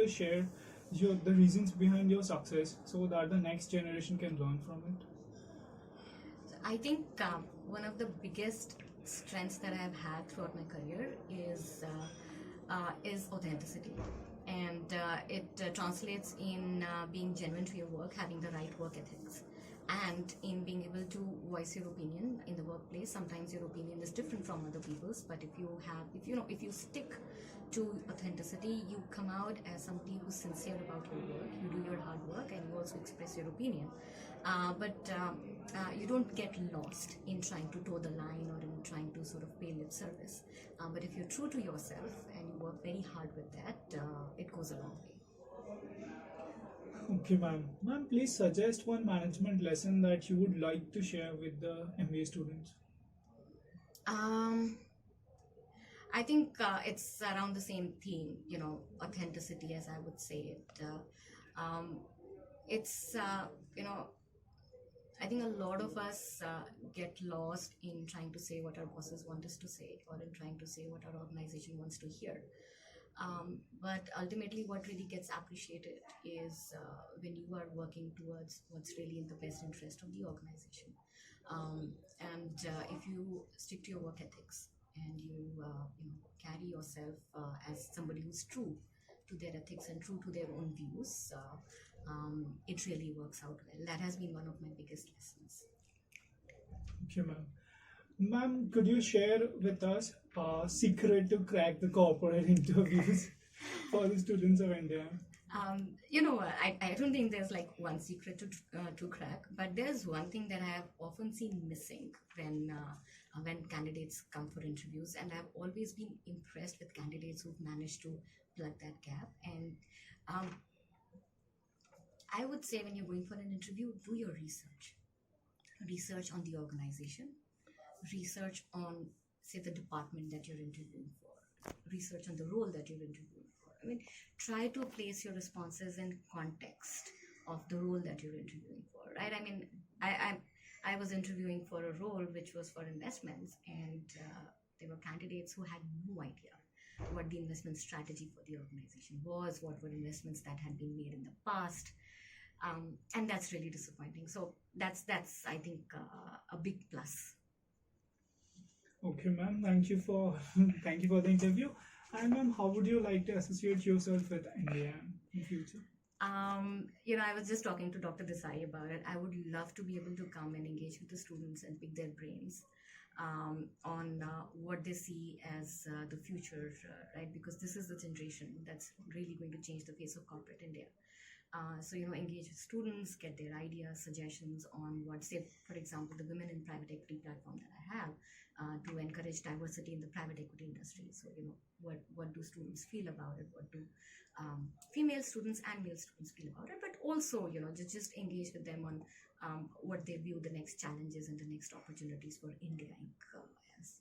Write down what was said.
to share the reasons behind your success so that the next generation can learn from it? I think one of the biggest strengths that I've had throughout my career is authenticity, and it translates in being genuine to your work, having the right work ethics, and in being able to voice your opinion in the workplace. Sometimes your opinion is different from other people's, but if you stick to authenticity, you come out as somebody who's sincere about your work. You do your hard work, and you also express your opinion. But you don't get lost in trying to toe the line or in trying to sort of pay lip service. But if you're true to yourself and you work very hard with that, it goes a long way. Okay, ma'am. Ma'am, please suggest one management lesson that you would like to share with the MBA students. Um, I think it's around the same theme, authenticity, as I would say it. It's, I think a lot of us get lost in trying to say what our bosses want us to say or in trying to say what our organization wants to hear. But ultimately, what really gets appreciated is when you are working towards what's really in the best interest of the organization. And if you stick to your work ethics and you carry yourself as somebody who's true to their ethics and true to their own views, it really works out well. That has been one of my biggest lessons. Okay, ma'am. Ma'am, could you share with us a secret to crack the corporate interviews for the students of India? I don't think there's like one secret to crack, but there's one thing that I have often seen missing when candidates come for interviews, and I've always been impressed with candidates who've managed to plug that gap. And I would say when you're going for an interview, do your research on the organization, research on, say, the department that you're interviewing for, research on the role that you're interviewing for. I mean, try to place your responses in context of the role that you're interviewing for, right? I mean, I was interviewing for a role which was for investments, and there were candidates who had no idea what the investment strategy for the organization was, what were investments that had been made in the past. And that's really disappointing. So that's I think a big plus. Okay, ma'am. Thank you for thank you for the interview. And ma'am, how would you like to associate yourself with NDIM in future? I was just talking to Dr. Desai about it. I would love to be able to come and engage with the students and pick their brains on what they see as the future, right? Because this is the generation that's really going to change the face of corporate India. So engage with students, get their ideas, suggestions on what, say, for example, the Women in Private Equity platform that I have to encourage diversity in the private equity industry. So, what do students feel about it? What do female students and male students feel about it? But also, just engage with them on what they view the next challenges and the next opportunities for India Inc. as.